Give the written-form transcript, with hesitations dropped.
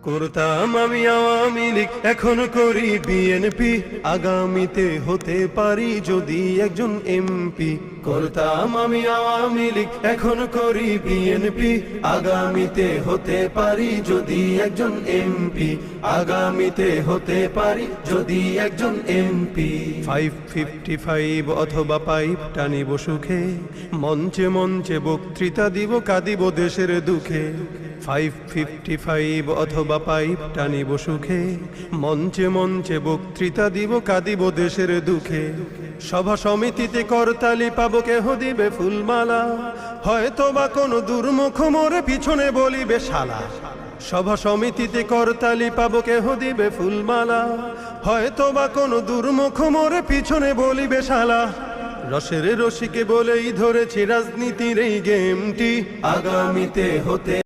করতাম আমি আওয়ামী লীগ, এখন করি বিএনপি, আগামীতে হতে পারি যদি একজন এমপি। করতাম আমি আওয়ামী লীগ, এখন করি বিএনপি, আগামীতে হতে পারি যদি একজন এমপি, আগামীতে হতে পারি যদি একজন এমপি। 555 অথবা পাইপ টানিব সুখে, মঞ্চে মঞ্চে বক্তৃতা দিব, কাঁদিব দেশের দুঃখে। 555 অথবা পাইপ টানিব সুখে, মঞ্চে মঞ্চে বক্তৃতা দিব, কাঁদিব দেশের দুঃখে। সভা সমিতিতে করতালি পাবো, কেহ দিবে ফুলমালা, হয়তো বা কোনো দুর্মুখ মোরে পিছনে বলিবে শালা। সভা সমিতিতে করতালি পাবো, কেহ দিবে ফুলমালা, হয়তো বা কোনো দুর্মুখ মোরে পিছনে বলিবে শালা। রসের রসিকে বলেই ধরেছি রাজনীতির এই গেমটি, আগামীতে হতে